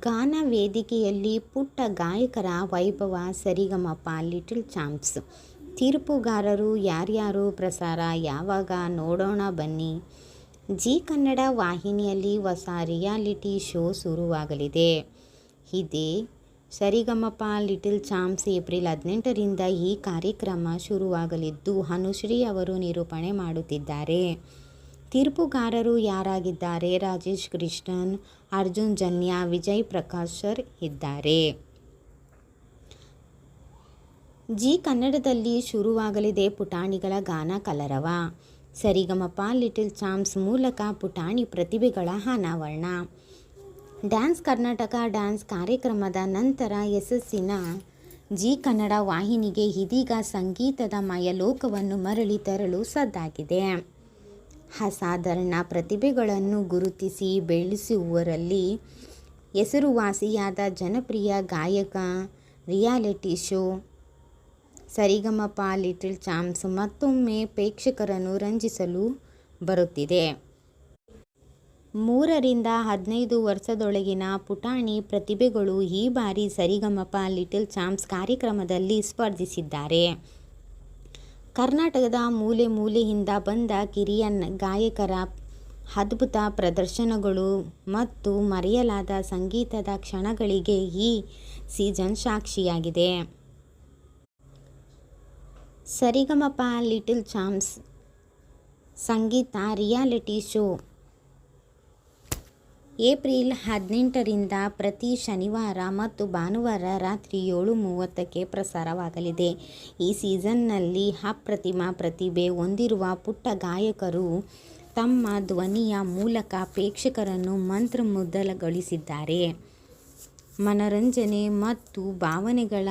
ಗಾನ ವೇದಿಕೆಯಲ್ಲಿ ಪುಟ್ಟ ಗಾಯಕರ ವೈಭವ. ಸರಿಗಮಪ ಲಿಟಲ್ ಚಾಂಪ್ಸ್. ತೀರ್ಪುಗಾರರು ಯಾರ್ಯಾರು? ಪ್ರಸಾರ ಯಾವಾಗ? ನೋಡೋಣ ಬನ್ನಿ. ಜಿ ಕನ್ನಡ ವಾಹಿನಿಯಲ್ಲಿ ಹೊಸ ರಿಯಾಲಿಟಿ ಶೋ ಶುರುವಾಗಲಿದೆ. ಇದೇ ಸರಿಗಮಪ ಲಿಟಲ್ ಚಾಂಪ್ಸ್. ಏಪ್ರಿಲ್ 18ರಿಂದ ಈ ಕಾರ್ಯಕ್ರಮ ಶುರುವಾಗಲಿದ್ದು, ಅನುಶ್ರೀ ಅವರು ನಿರೂಪಣೆ ಮಾಡುತ್ತಿದ್ದಾರೆ. ತೀರ್ಪುಗಾರರು ಯಾರಾಗಿದ್ದಾರೆ? ರಾಜೇಶ್ ಕೃಷ್ಣನ್, ಅರ್ಜುನ್ ಜನ್ಯ, ವಿಜಯ್ ಪ್ರಕಾಶ್ ಸರ್ ಇದ್ದಾರೆ. ಜಿ ಕನ್ನಡದಲ್ಲಿ ಶುರುವಾಗಲಿದೆ ಪುಟಾಣಿಗಳ ಗಾನ ಕಲರವ. ಸರಿಗಮಪ ಲಿಟಲ್ ಚಾಂಪ್ಸ್ ಮೂಲಕ ಪುಟಾಣಿ ಪ್ರತಿಭೆಗಳ ಅನಾವರಣ. ಡ್ಯಾನ್ಸ್ ಕರ್ನಾಟಕ ಡ್ಯಾನ್ಸ್ ಕಾರ್ಯಕ್ರಮದ ನಂತರ ಯಶಸ್ಸಿನ ಜಿ ಕನ್ನಡ ವಾಹಿನಿಗೆ ಇದೀಗ ಸಂಗೀತದ ಮಾಯಲೋಕವನ್ನು ಮರಳಿ ತರಲು ಸಜ್ಜಾಗಿದೆ. ಅಸಾಧಾರಣ ಪ್ರತಿಭೆಗಳನ್ನು ಗುರುತಿಸಿ ಬೆಳೆಸುವವರಲ್ಲಿ ಹೆಸರುವಾಸಿಯಾದ ಜನಪ್ರಿಯ ಗಾಯಕ. ರಿಯಾಲಿಟಿ ಶೋ ಸರಿಗಮಪ ಲಿಟಲ್ ಚಾಂಪ್ಸ್ ಮತ್ತೊಮ್ಮೆ ಪ್ರೇಕ್ಷಕರನ್ನು ರಂಜಿಸಲು ಬರುತ್ತಿದೆ. 3ರಿಂದ 15 ವರ್ಷದೊಳಗಿನ ಪುಟಾಣಿ ಪ್ರತಿಭೆಗಳು ಈ ಬಾರಿ ಸರಿಗಮಪ ಲಿಟಲ್ ಚಾಂಪ್ಸ್ ಕಾರ್ಯಕ್ರಮದಲ್ಲಿ ಸ್ಪರ್ಧಿಸಿದ್ದಾರೆ. ಕರ್ನಾಟಕದ ಮೂಲೆ ಮೂಲೆಯಿಂದ ಬಂದ ಕಿರಿಯ ಗಾಯಕರ ಅದ್ಭುತ ಪ್ರದರ್ಶನಗಳು ಮತ್ತು ಮರೆಯಲಾದ ಸಂಗೀತದ ಕ್ಷಣಗಳಿಗೆ ಈ ಸೀಸನ್ ಸಾಕ್ಷಿಯಾಗಿದೆ. ಸರಿಗಮಪ ಲಿಟಲ್ ಚಾಂಪ್ಸ್ ಸಂಗೀತ ರಿಯಾಲಿಟಿ ಶೋ ಏಪ್ರಿಲ್ 18ರಿಂದ ಪ್ರತಿ ಶನಿವಾರ ಮತ್ತು ಭಾನುವಾರ ರಾತ್ರಿ 7:30ಕ್ಕೆ ಪ್ರಸಾರವಾಗಲಿದೆ. ಈ ಸೀಸನ್ನಲ್ಲಿ ಅಪ್ರತಿಮ ಪ್ರತಿಭೆ ಹೊಂದಿರುವ ಪುಟ್ಟ ಗಾಯಕರು ತಮ್ಮ ಧ್ವನಿಯ ಮೂಲಕ ಪ್ರೇಕ್ಷಕರನ್ನು ಮಂತ್ರಮುಗ್ಧಗೊಳಿಸಿದ್ದಾರೆ. ಮನರಂಜನೆ ಮತ್ತು ಭಾವನೆಗಳ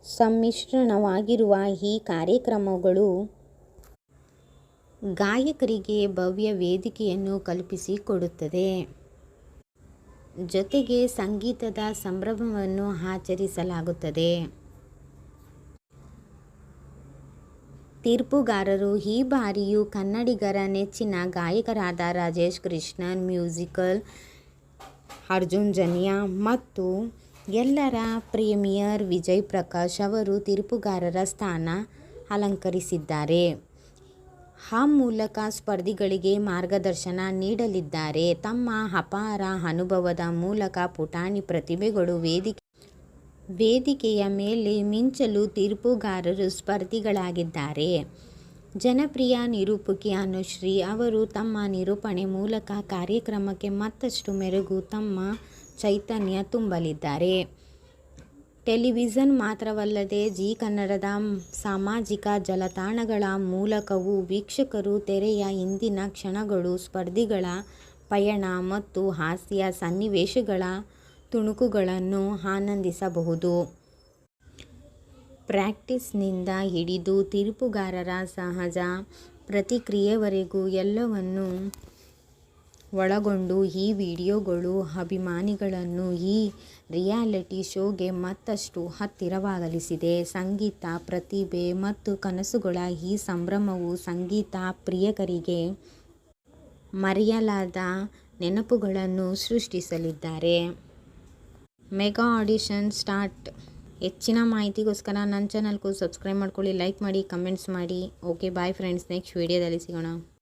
ಸಮ್ಮಿಶ್ರಣವಾಗಿರುವ ಈ ಕಾರ್ಯಕ್ರಮಗಳು ಗಾಯಕರಿಗೆ ಭವ್ಯ ವೇದಿಕೆಯನ್ನು ಕಲ್ಪಿಸಿಕೊಡುತ್ತದೆ. ಜೊತೆಗೆ ಸಂಗೀತದ ಸಂಭ್ರಮವನ್ನು ಆಚರಿಸಲಾಗುತ್ತದೆ. ತೀರ್ಪುಗಾರರು ಈ ಬಾರಿಯೂ ಕನ್ನಡಿಗರ ನೆಚ್ಚಿನ ಗಾಯಕರಾದ ರಾಜೇಶ್ ಕೃಷ್ಣನ್, ಮ್ಯೂಸಿಕಲ್ ಅರ್ಜುನ್ ಜನ್ಯ ಮತ್ತು ಎಲ್ಲರ ಪ್ರೀಮಿಯರ್ ವಿಜಯ್ ಪ್ರಕಾಶ್ ಅವರು ತೀರ್ಪುಗಾರರ ಸ್ಥಾನ ಅಲಂಕರಿಸಿದ್ದಾರೆ. ಆ ಮೂಲಕ ಸ್ಪರ್ಧಿಗಳಿಗೆ ಮಾರ್ಗದರ್ಶನ ನೀಡಲಿದ್ದಾರೆ. ತಮ್ಮ ಅಪಾರ ಅನುಭವದ ಮೂಲಕ ಪುಟಾಣಿ ಪ್ರತಿಭೆಗಳು ವೇದಿಕೆಯ ಮೇಲೆ ಮಿಂಚಲು ತೀರ್ಪುಗಾರರು ಸ್ಪರ್ಧಿಗಳಾಗಿದ್ದಾರೆ. ಜನಪ್ರಿಯ ನಿರೂಪಕಿ ಅನುಶ್ರೀ ಅವರು ತಮ್ಮ ನಿರೂಪಣೆ ಮೂಲಕ ಕಾರ್ಯಕ್ರಮಕ್ಕೆ ಮತ್ತಷ್ಟು ಮೆರುಗು, ತಮ್ಮ ಚೈತನ್ಯ ತುಂಬಲಿದ್ದಾರೆ. ಟೆಲಿವಿಷನ್ ಮಾತ್ರವಲ್ಲದೆ ಜಿ ಕನ್ನಡದ ಸಾಮಾಜಿಕ ಜಾಲತಾಣಗಳ ಮೂಲಕವೂ ವೀಕ್ಷಕರು ತೆರೆಯ ಹಿಂದಿನ ಕ್ಷಣಗಳು, ಸ್ಪರ್ಧಿಗಳ ಪಯಣ ಮತ್ತು ಹಾಸ್ಯ ಸನ್ನಿವೇಶಗಳ ತುಣುಕುಗಳನ್ನು ಆನಂದಿಸಬಹುದು. ಪ್ರಾಕ್ಟೀಸ್ನಿಂದ ಹಿಡಿದು ತೀರ್ಪುಗಾರರ ಸಹಜ ಪ್ರತಿಕ್ರಿಯೆವರೆಗೂ ಎಲ್ಲವನ್ನೂ ಒಳಗೊಂಡು ಈ ವಿಡಿಯೋಗಳು ಅಭಿಮಾನಿಗಳನ್ನು ಈ ರಿಯಾಲಿಟಿ ಶೋಗೆ ಮತ್ತಷ್ಟು ಹತ್ತಿರವಾಗಲಿದೆ. ಸಂಗೀತ ಪ್ರತಿಭೆ ಮತ್ತು ಕನಸುಗಳ ಈ ಸಂಭ್ರಮವು ಸಂಗೀತ ಪ್ರಿಯರಿಗೆ ಮರೆಯಲಾದ ನೆನಪುಗಳನ್ನು ಸೃಷ್ಟಿಸಲಿದ್ದಾರೆ. Mega audition start. ಹೆಚ್ಚಿನ ಮಾಹಿತಿಗೋಸ್ಕರ ನನ್ನ ಚಾನಲ್ಗೂ ಸಬ್ಸ್ಕ್ರೈಬ್ ಮಾಡ್ಕೊಳ್ಳಿ, ಲೈಕ್ ಮಾಡಿ, ಕಮೆಂಟ್ಸ್ ಮಾಡಿ. Okay, bye friends. ನೆಕ್ಸ್ಟ್ ವಿಡಿಯೋದಲ್ಲಿ ಸಿಗೋಣ.